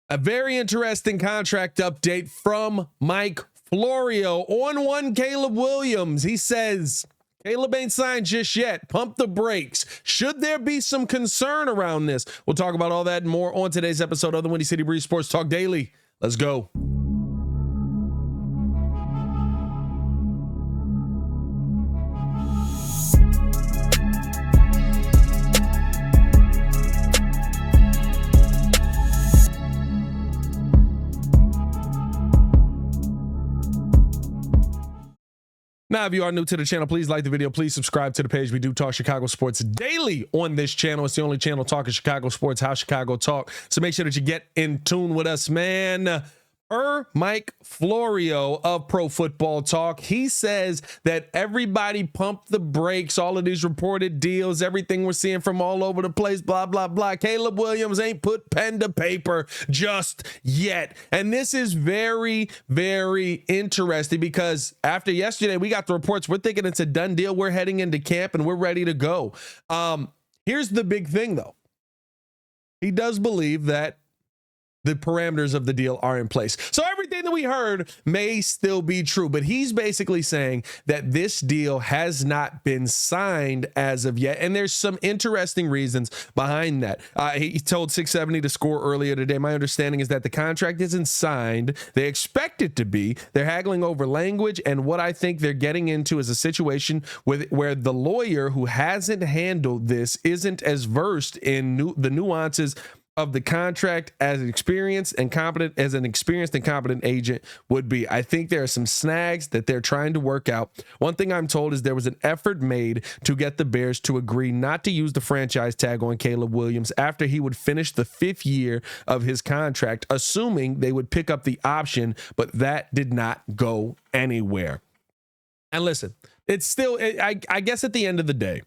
A very interesting contract update from Mike Florio on one Caleb Williams. He says, Caleb ain't signed just yet. Pump the brakes. Should there be some concern around this? We'll talk about all that and more on today's episode of the Windy City Breeze Sports Talk Daily. Let's go. Now, if you are new to the channel, please like the video. Please subscribe to the page. We do talk Chicago sports daily on this channel. It's the only channel talking Chicago sports, how Chicago talk. So make sure that you get in tune with us, man. Mike Florio of Pro Football Talk, he says that everybody pump the brakes, all of these reported deals, everything we're seeing from all over the place, blah, blah, blah. Caleb Williams ain't put pen to paper just yet. And this is very, very interesting because after yesterday, we got the reports. We're thinking it's a done deal. We're heading into camp and we're ready to go. Here's the big thing, though. He does believe that the parameters of the deal are in place. So everything that we heard may still be true, but he's basically saying that this deal has not been signed as of yet. And there's some interesting reasons behind that. He told 670 to score earlier today. My understanding is that the contract isn't signed. They expect it to be. They're haggling over language. And what I think they're getting into is a situation where the lawyer who hasn't handled this isn't as versed in the nuances of the contract as an experienced and competent agent would be. I think there are some snags that they're trying to work out. One thing I'm told is there was an effort made to get the Bears to agree not to use the franchise tag on Caleb Williams after he would finish the 5th year of his contract, assuming they would pick up the option, but that did not go anywhere. And listen, it's still, I guess at the end of the day,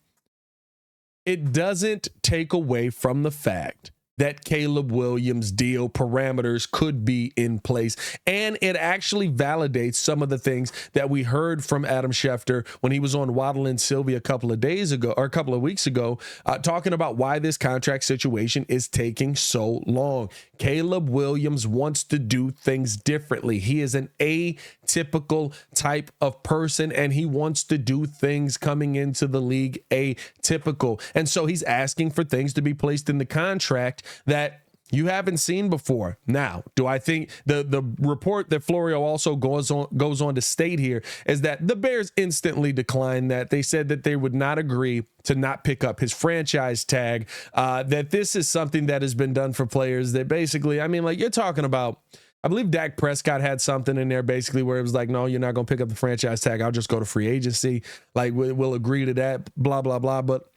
it doesn't take away from the fact that Caleb Williams deal parameters could be in place. And it actually validates some of the things that we heard from Adam Schefter when he was on Waddle and Sylvia a couple of weeks ago, talking about why this contract situation is taking so long. Caleb Williams wants to do things differently. He is an atypical type of person, and he wants to do things coming into the league atypical. And so he's asking for things to be placed in the contract that you haven't seen before. Now, do I think the report that Florio also goes on to state here is that the Bears instantly declined that. They said that they would not agree to not pick up his franchise tag, that this is something that has been done for players that basically, I mean, like you're talking about, I believe Dak Prescott had something in there basically where it was like, no, you're not going to pick up the franchise tag. I'll just go to free agency. Like we'll agree to that, blah, blah, blah. But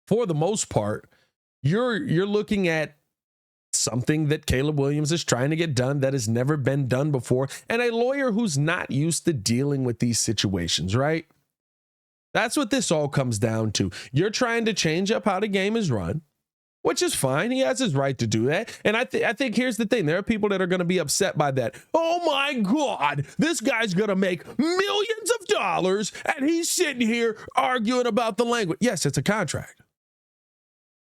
for the most part, you're looking at something that Caleb Williams is trying to get done that has never been done before, and a lawyer who's not used to dealing with these situations, right? That's what this all comes down to. You're trying to change up how the game is run, which is fine. He has his right to do that. And I think here's the thing. There are people that are going to be upset by that. Oh my God, this guy's going to make millions of dollars and he's sitting here arguing about the language. Yes, it's a contract.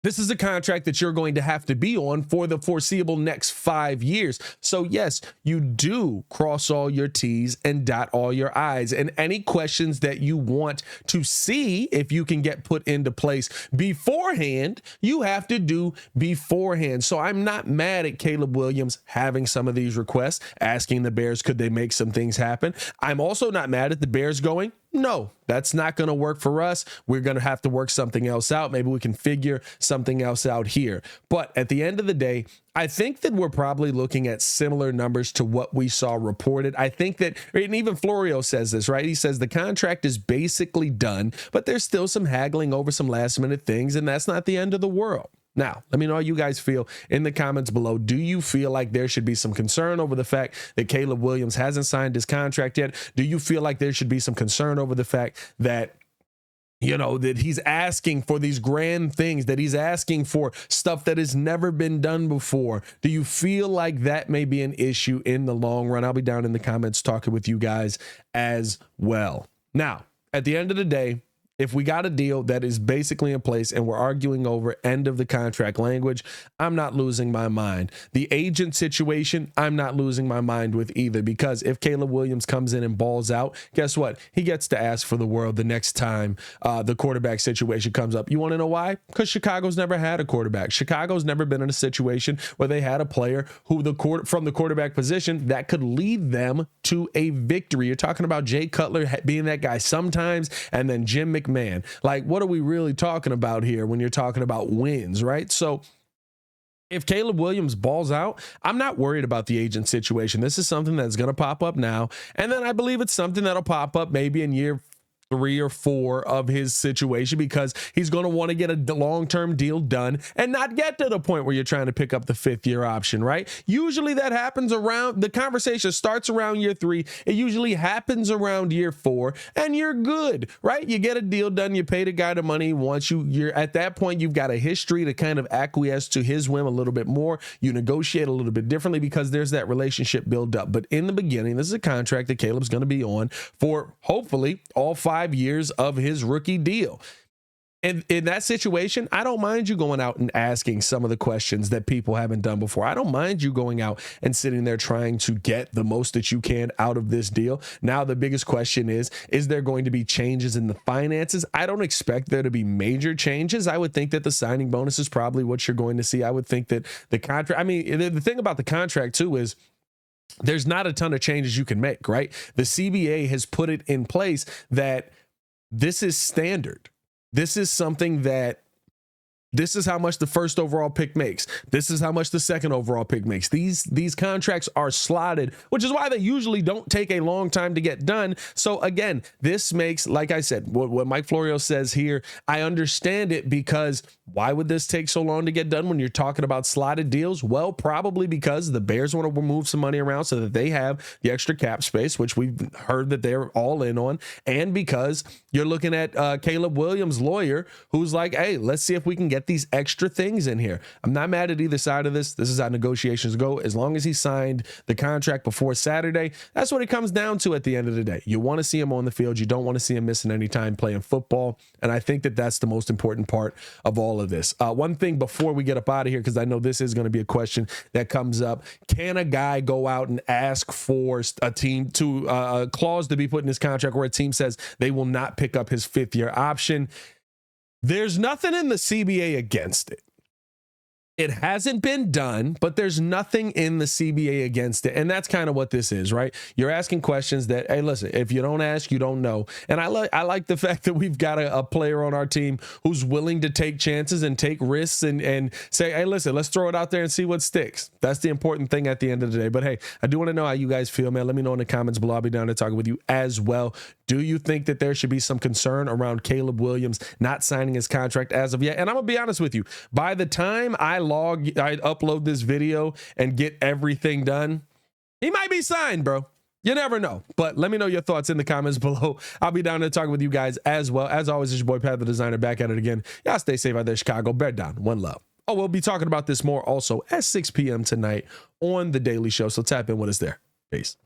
This is a contract that you're going to have to be on for the foreseeable next 5 years. So yes, you do cross all your T's and dot all your I's, and any questions that you want to see if you can get put into place beforehand, you have to do beforehand. So I'm not mad at Caleb Williams having some of these requests, asking the Bears, could they make some things happen? I'm also not mad at the Bears going, no, that's not going to work for us. We're going to have to work something else out. Maybe we can figure something else out here. But at the end of the day, I think that we're probably looking at similar numbers to what we saw reported. I think that, and even Florio says this, right? He says the contract is basically done, but there's still some haggling over some last minute things, and that's not the end of the world. Now, let me know how you guys feel in the comments below. Do you feel like there should be some concern over the fact that Caleb Williams hasn't signed his contract yet? Do you feel like there should be some concern over the fact that, you know, that he's asking for these grand things, that he's asking for stuff that has never been done before? Do you feel like that may be an issue in the long run? I'll be down in the comments talking with you guys as well. Now, at the end of the day, If we got a deal that is basically in place and we're arguing over end of the contract language, I'm not losing my mind. The agent situation, I'm not losing my mind with either, because if Caleb Williams comes in and balls out, guess what? He gets to ask for the world the next time the quarterback situation comes up. You want to know why? Because Chicago's never had a quarterback. Chicago's never been in a situation where they had a player who from the quarterback position that could lead them to a victory. You're talking about Jay Cutler being that guy sometimes, and then Jim McMahon. Like, what are we really talking about here when you're talking about wins, right? So if Caleb Williams balls out, I'm not worried about the agent situation. This is something that's going to pop up now. And then I believe it's something that'll pop up maybe in year 3 or 4 of his situation, because he's going to want to get a long-term deal done and not get to the point where you're trying to pick up the 5th-year option, right? Usually that happens around, the conversation starts around year 3. It usually happens around year 4, and you're good, right? You get a deal done, you pay the guy the money he wants. You're at that point, you've got a history to kind of acquiesce to his whim a little bit more. You negotiate a little bit differently because there's that relationship build up. But in the beginning, this is a contract that Caleb's going to be on for hopefully all 5 years of his rookie deal. And in that situation, I don't mind you going out and asking some of the questions that people haven't done before. I don't mind you going out and sitting there trying to get the most that you can out of this deal. Now, the biggest question is there going to be changes in the finances? I don't expect there to be major changes. I would think that the signing bonus is probably what you're going to see. I would think that the contract, I mean, the thing about the contract too is there's not a ton of changes you can make, right? The CBA has put it in place that this is standard. This is something that this is how much the first overall pick makes. This is how much the second overall pick makes. These contracts are slotted, which is why they usually don't take a long time to get done. So again, this makes, like I said, what Mike Florio says here, I understand it, because why would this take so long to get done when you're talking about slotted deals? Well, probably because the Bears want to move some money around so that they have the extra cap space, which we've heard that they're all in on, and because you're looking at Caleb Williams' lawyer, who's like, hey, let's see if we can get these extra things in here. I'm not mad at either side of this. This is how negotiations go. As long as he signed the contract before Saturday, that's what it comes down to at the end of the day. You want to see him on the field. You don't want to see him missing any time playing football. And I think that that's the most important part of all of this. One thing before we get up out of here, because I know this is going to be a question that comes up. Can a guy go out and ask for a team to a clause to be put in his contract where a team says they will not pick up his 5th-year option? There's nothing in the CBA against it. It hasn't been done, but there's nothing in the CBA against it. And that's kind of what this is, right? You're asking questions that, hey, listen, if you don't ask, you don't know. And I like the fact that we've got a player on our team who's willing to take chances and take risks and say, hey, listen, let's throw it out there and see what sticks. That's the important thing at the end of the day. But hey, I do want to know how you guys feel, man. Let me know in the comments below. I'll be down to talk with you as well. Do you think that there should be some concern around Caleb Williams not signing his contract as of yet? And I'm gonna be honest with you, by the time I upload this video and get everything done, he might be signed, bro. You never know. But let me know your thoughts in the comments below. I'll be down there talking with you guys as well. As always, it's your boy Pat the Designer, back at it again. Y'all stay safe out there, Chicago. Bear down. One love. Oh, we'll be talking about this more also at 6 p.m. tonight on The Daily Show. So tap in with us there. Peace.